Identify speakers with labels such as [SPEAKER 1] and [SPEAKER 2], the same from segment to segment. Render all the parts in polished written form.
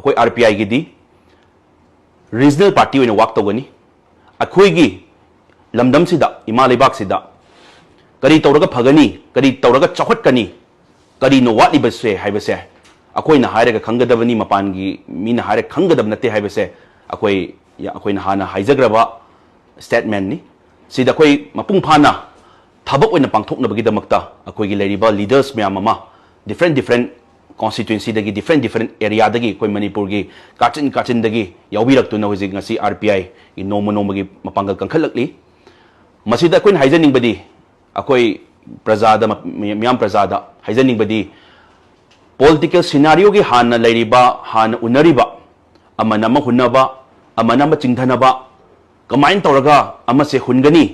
[SPEAKER 1] अखोई RPI गिदी regional party ओइना वाक तौगनी अखोईगी लमदम सिदा इमा लेबाक्सिदा करी तौरगा फगनी करी तौरगा चौखटकनी करी नो वाटलिबसे हाइबसे अखोईना हायरगा खंगदबनी मपानगी मीना हायरे खंगदब नते हाइबसे अखोईना हाना हाइजग्रबा स्टेटमेंट नि सिदा अखोई मपुंग फाना थबक ओइना पांगथोकनबगीदमक्ता अखोईगी लेरिबा लीडर्स म्याम अमा different constituency dagi different area dagi koi manipur gi kachin dagi yaubirактuna hoji ngasi RPI gi nomo gi mapangal kangkhalakli masida koin haijaning badi akoi prajada myam prajada haijaning badi political scenario gi hana lairiba hana unariba amana ma hunaba amana ma chingdhanaba kamain toraga ama se hungani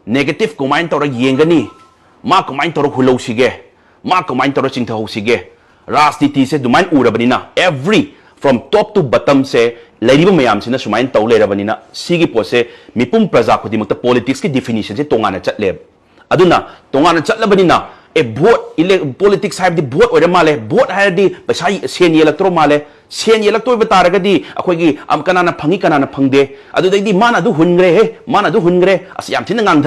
[SPEAKER 1] negative kamain torag yengani ma kamain torag hulosige ma kamain torag chingthahosige राजनीति से दुमाइन उरबनिना every from top to bottom से लेरिबा मयाम सिना सुमाइन तौ लेरबनिना सिगी पोसे मिपुम प्रजा खुदी मत पॉलिटिक्स की डेफिनेशन से तोंगाना चटले अदुना तोंगाना चटलबनिना ए वोट इले पॉलिटिक्स हाइब दि वोट ओरे माले वोट हाइब दि पैसा सेन येलक्ट्रो माले सेन येलक्ट्रो बतारगदी अखोगी अम कनाना फंगी कनाना फंगदे अदुदैदि माना दु हुनग्रे हे माना दु हुनग्रे अस याम थिन ngang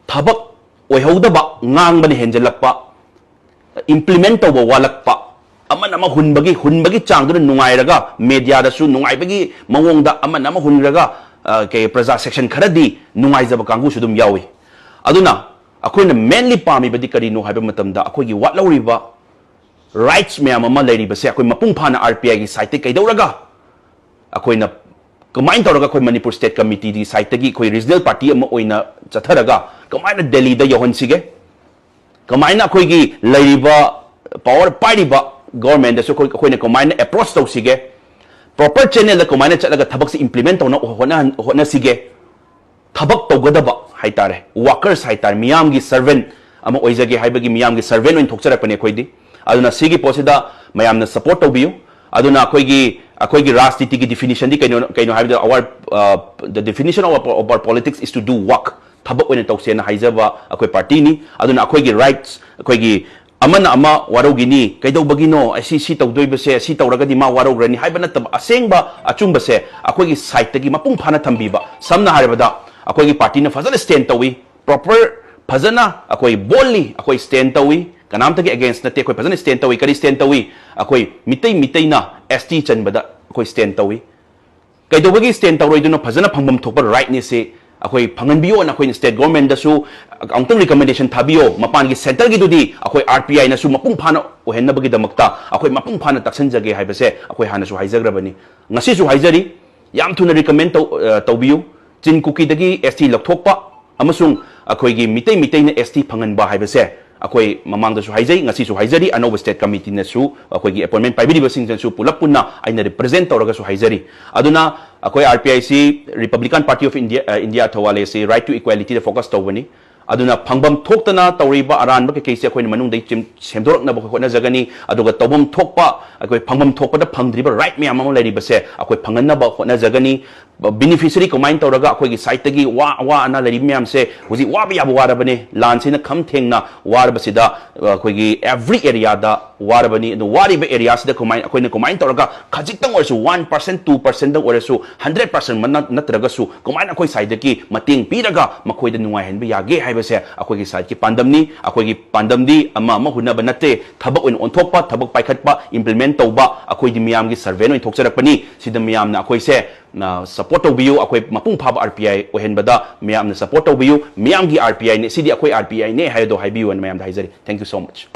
[SPEAKER 1] थबक ओइहौदबा ngangbani henjelakpa implement tauba walakpa amana ma hunbagi changduna nungairaga media da su nungaibagi mawongda amana ma hunraga ke praja section kharadi nungaijaba kangu su dum yawi aduna akoina mainly pami badi kari no haiba matamda akoigi wat lawriba rights myam ama leiriba se akoi mapung phana RPI gi site kaidauraga akoina kamain tawraga koi manipur state committee di site gi koi regional party ama oina chatharaga kamaina delhi da yohonsige कमाइना अखोईगी लैरिबा power पाइरिबा government दसु अखोईना कमाइना approach तौसिगे proper channel द कमाइना चलगा थबक से इंप्लीमेंट तौना होना सिगे थबक तौगदबा हाइतारे वर्कर्स हाइतारे मियाम गी सर्वेंट अमा ओइजगे हाइबगी मियाम गी सर्वेंट ओइन थोकचरपने अखोईदी अदुना सिगी पोसिदा मयामना सपोर्ट तौबियु अदुना अखोईगी राजनीति की डेफिनेशन दी कैनो हाइबदा our the definition of our politics is to do work थबक ओइना तौसेना हाइजबा अखोई पार्टी नि अदुना अखोईगी राइट्स अखोईगी अमना अमा वारोगिनी कैदौबगिनो सी तौदोइबसे सी तौरगदी मा वारोग्रनी हाइबा नतब असengba achumba से अखोईगी साइट तगी मपुंग फाना थंबीबा समना हाइबदा अखोईगी पार्टी न फजल स्टैंड तौई प्रॉपर फजना अखोई बोलली अखोई स्टैंड तौई कनाम तगी अगेंस्ट नते अखोई फजन स्टैंड तौई करी स्टैंड तौई अखोई मितई ना ST चनबदा अखोई स्टैंड तौई कैदौबगी स्टैंड तौरोइदुनो फजना फंगबम थोपर राइट ने से अखोई फंगनबियो न अखोई स्टेट गवर्नमेंट दसु अंतम रिकमेंडेशन थाबियो मपान की सेंटर की दुदी अखोई RPI नसु मपुंग फाना ओहेनबगी दमक्ता अखोई मपुंग फाना तक्सनजगे हाइबसे अखोई हानसु हाइजग्रबनी ngasisu हाइजरी याम थुना रिकमेंड तौबियो चिन कुकी दगी ST लखथोकपा अमसुंग अखोईगी मितई न ST फंगनबा हाइबसे अखोई ममांगदसु हाइजई ngasisu हाइजरी अनोब स्टेट कमिटी नसु अखोईगी अपॉइंटमेंट पाइबिदिबसिंग जसु पुलप पुन्ना आइना रिप्रेजेंट तौरगसु हाइजरी अदुना अखोई RPI सी रिपब्लिकन पार्टी ऑफ इंडिया थवाले से राइट टू इक्वालिटी फोकस तौबनी अदुना फंगबम थोक्तना तौरिबा अरानब के केसे अखोई मनुंग सेमदोरकनब होनजगनी अदुगा तौबम थोकपा अखोई फंगबम थोकपदा फंगद्रिबा राइट म्याम अमा लेरिबसे अखोई फंगनब होनजगनी बेनिफिशियरी कमाइन तौरगा अखोईगी साइटगी वा अना लेरि म्याम से हुजी वाबा याब वारबने लानसिना खम थेंगना वारबसिदा अखोईगी एवरी एरिया दा वारबनी द वारिबा एरिया सिदा कमाइन अखोइना कमाइन तौरगा खजितंग ओरसु 1% 2% दा ओरसु 100% मन नत्रगसु कमाइन अखोई साइडगी मतेंग पीरगा मखोइदा नुंगाइ हनबा यागे हाइबसे अखोईगी साइड की पांदमनी अखोईगी पांदमदी अमा अमा हुनबा नते थबक ओइन ओनथोकपा थबक पाइखटपा इंप्लीमेंट तौबा अखोईदी मियामगी सर्वे ओइन थोकचरकपनी सिदा मियामना अखोइसे सपोर्ट तौबियु अखोई मपुंग फाब RPI ओहेनबदा मियामना सपोर्ट तौबियु मियामगी RPI ने सिदी अखोई RPI ने हायदो हाइबियु अन मियाम हाइजरी थैंक यू सो मच।